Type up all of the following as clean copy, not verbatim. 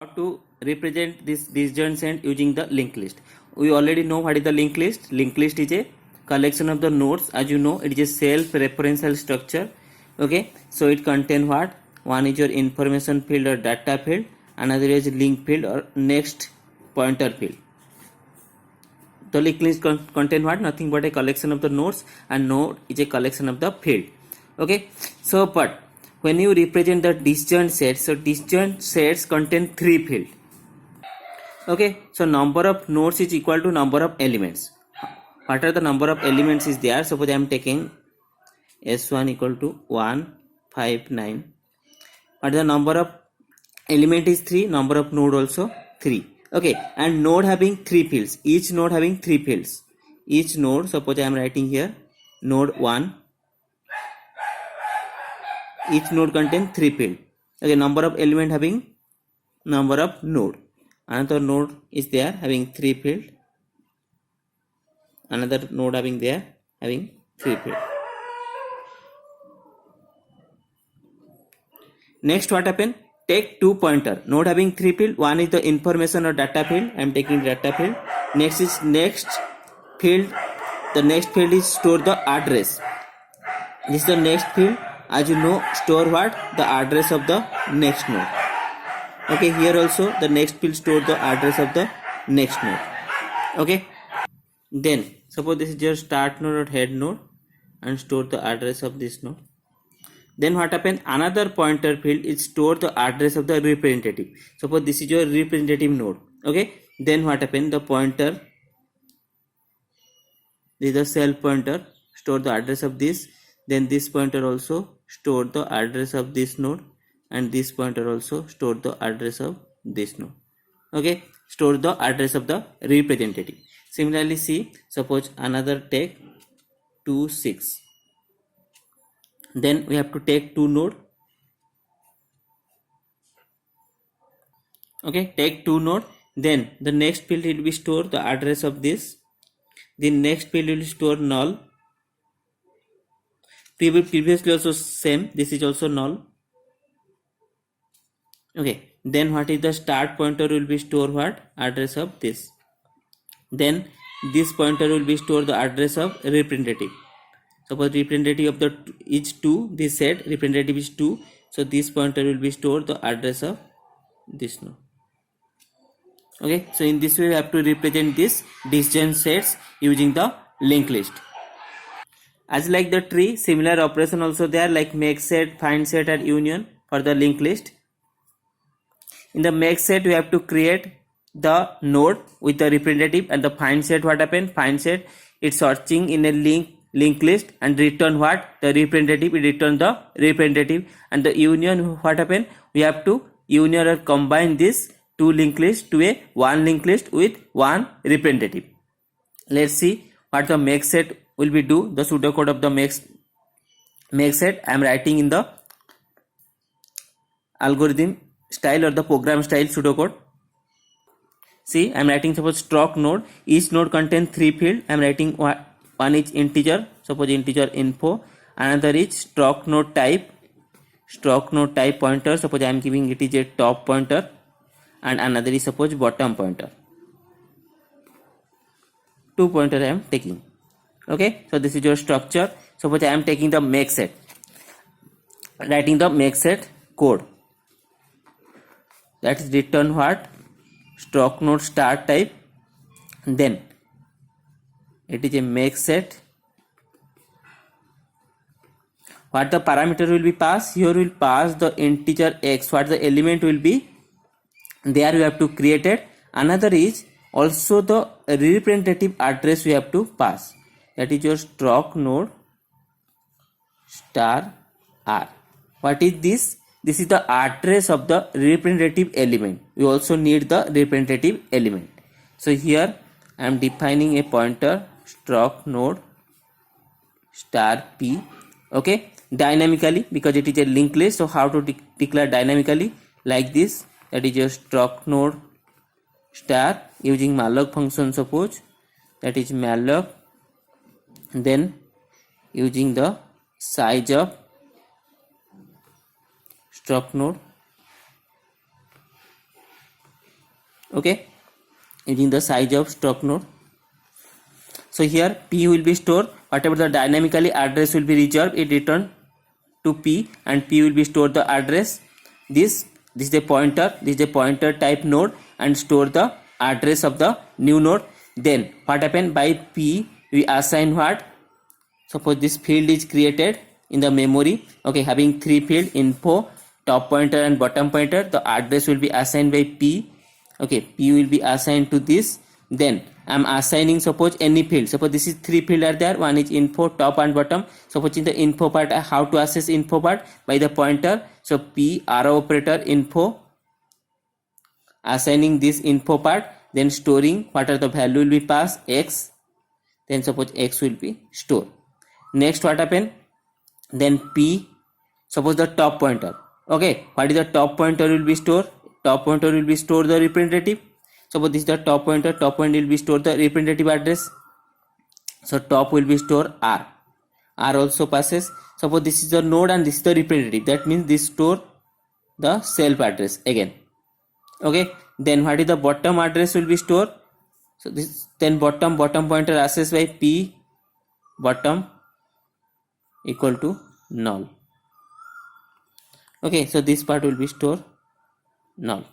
How to represent this disjoint set using the linked list. We already know what is the linked list. Linked list is a collection of the nodes. As you know, it is a self-referential structure. Okay, so it contains what? One is your information field or data field, another is link field or next pointer field. The linked list contain what? Nothing but a collection of the nodes, and node is a collection of the field. Okay, so but when you represent the disjoint set, so disjoint sets contain three fields. Okay, so number of nodes is equal to number of elements. What are the number of elements is there? Suppose I am taking S1 equal to 1, 5, 9. What the number of element is 3, number of node also 3. Okay, and node having 3 fields, each node having 3 fields. Each node, suppose I am writing here node 1. Each node contains 3 fields. Okay, number of element having number of node. Another node is there having 3 fields. Another node having 3 fields. Next, what happen? Take two pointer. Node having 3 field. One is the information or data field. I am taking data field. Next is next field. The next field is store the address. This is the next field. As you know, store what? The address of the next node. Okay, here also the next field store the address of the next node. Okay, then suppose this is your start node or head node and store the address of this node. Then what happen? Another pointer field is store the address of the representative. Suppose this is your representative node. Okay, then what happen? The pointer, this is the self pointer, store the address of this. Then this pointer also store the address of this node, and this pointer also store the address of this node. Okay, store the address of the representative. Similarly, see, suppose another take 2, 6. Then we have to take two node. Okay, take two node. Then the next field will be store the address of this. The next field will store null. Previously also same. This is also null. Okay, then what is the start pointer will be store what? Address of this. Then this pointer will be store the address of representative. Suppose representative of the is 2, this set representative is 2, so this pointer will be store the address of this node. Okay, so in this way we have to represent this disjoint sets using the linked list. As like the tree, similar operation also there, like make set, find set and union for the linked list. In the make set we have to create the node with the representative, and the find set, what happen? Find set, it's searching in a linked list and return what? The representative. It return the representative. And the union, what happen? We have to union or combine this two linked list to a one linked list with one representative. Let's see what the make set will be do. The pseudocode of the make set I am writing in the algorithm style or the program style pseudocode. See, I am writing suppose struct node. Each node contains 3 fields. I am writing one is integer, suppose integer info. Another is struct node type pointer, suppose I am giving it is a top pointer. And another is suppose bottom pointer. 2 pointer I am taking. Okay, so this is your structure. Suppose I am taking the make set, writing the make set code. That is return what? Struct node start type. Then it is a make set. What the parameter will be passed? Here will pass the integer x. What the element will be? There you have to create it. Another is also the representative address we have to pass. That is your struct node star r. What is this? This is the address of the representative element. We also need the representative element. So here I am defining a pointer struct node star p. Okay, dynamically, because it is a linked list. So how to declare dynamically? Like this. That is your struct node star using malloc function. Suppose that is malloc. Then using the size of struct node Okay, using the size of struct node. So here P will be stored, whatever the dynamically address will be reserved, it return to P, and P will be stored the address. This is a pointer, this is a pointer type node, and store the address of the new node. Then what happen, by P we assign what? Suppose this field is created in the memory, okay, having three field, info, top pointer and bottom pointer. The address will be assigned by P. Okay, P will be assigned to this. Then I'm assigning, suppose, any field. Suppose this is three field are there, one is info, top and bottom. Suppose in the info part, how to access info part? By the pointer. So P arrow operator info, assigning this info part, then storing what are the value will be passed, x, then suppose x will be stored. Next what happen, then P, suppose the top pointer, okay, what is the top pointer will be stored? Top pointer will be stored the representative. Suppose this is the top pointer will be stored the representative address. So top will be stored R also passes. Suppose this is the node and this is the representative, that means this store the self address again. Okay, then what is the bottom address will be stored? So this, then bottom pointer access by P bottom equal to null. Okay, so this part will be stored null.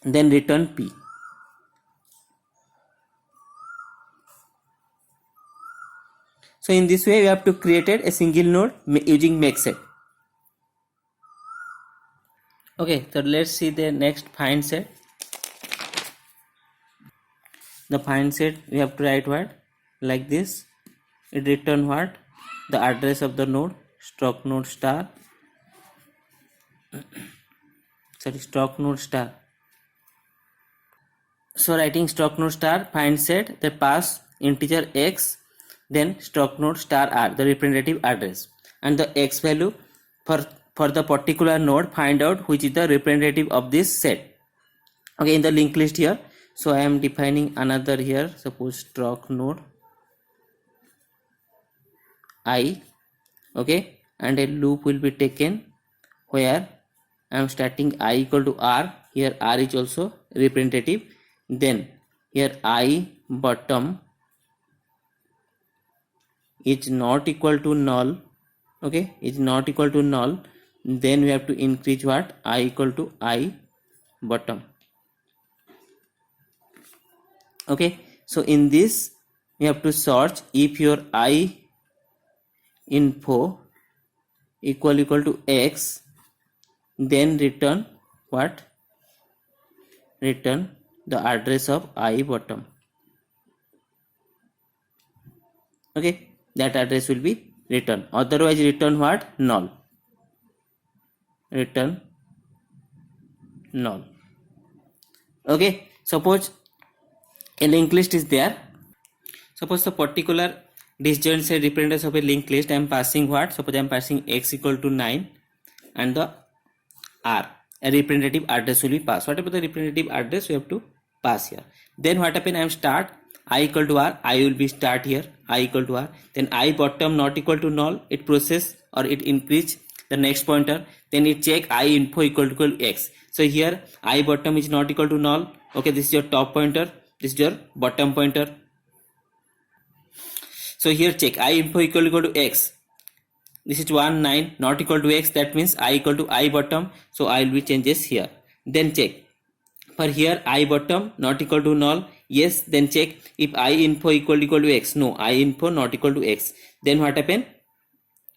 Then return P. So in this way we have to create a single node using make set. Okay, so let's see the next find set. The find set we have to write what? Like this. It return what? The address of the node, struct node star. Sorry, struct node star. So writing struct node star find set, the pass integer x, then struct node star r, the representative address, and the x value for the particular node, find out which is the representative of this set. Okay, in the linked list here, so I am defining another here, suppose struct node I, okay, and a loop will be taken where I am starting I equal to r, here r is also representative, then here I bottom is not equal to null, okay, is not equal to null, then we have to increase what? I equal to I bottom. Okay, so in this we have to search if your I info equal to x, then return what? Return the address of I bottom. Okay, that address will be returned, otherwise return what? Null. Return null. Okay, suppose a linked list is there. Suppose the particular disjoint set representative of a linked list, I am passing what? Suppose I am passing x equal to 9 and the r, a representative address will be passed. Whatever the representative address we have to pass here. Then what happen, I am start I equal to r, I will be start here, I equal to r, then I bottom not equal to null, it process or it increase the next pointer, then it check I info equal to x. So here I bottom is not equal to null, okay, this is your top pointer, this is your bottom pointer. So here check I info equal to x, this is 1 9 not equal to x, that means I equal to I bottom, so I will be changes here. Then check for here I bottom not equal to null, yes, then check if I info equal to x, no, I info not equal to x, then what happen,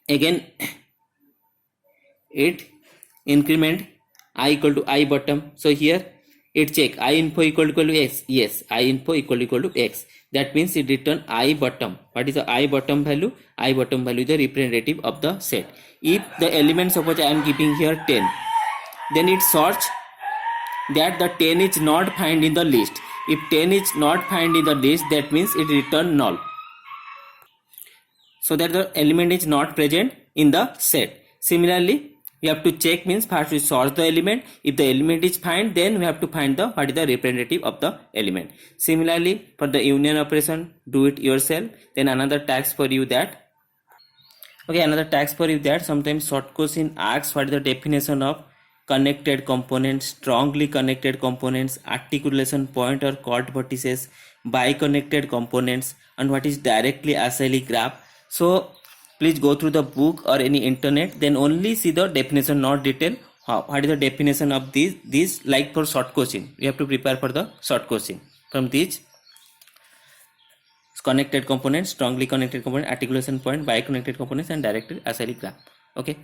again it increment I equal to I bottom, so here it check I info equal to x, yes, I info equal to x, that means it return I bottom. What is the I bottom value? I bottom value is the representative of the set. If the element, suppose I am giving here 10, then it search that the 10 is not found in the list. If 10 is not found in the list, that means it return null, so that the element is not present in the set. Similarly, we have to check, means first we sort the element, if the element is found, then we have to find the what is the representative of the element. Similarly, for the union operation, do it yourself. Then another task for you that, okay, another task for you that sometimes short question asks what is the definition of connected components, strongly connected components, articulation point or chord vertices, bi-connected components, and what is directly acyclic graph. So please go through the book or any internet, then only see the definition, not detail. What is the definition of these like for short question, you have to prepare for the short question from these connected components, strongly connected component, articulation point, bi-connected components, and directed acyclic graph. Okay.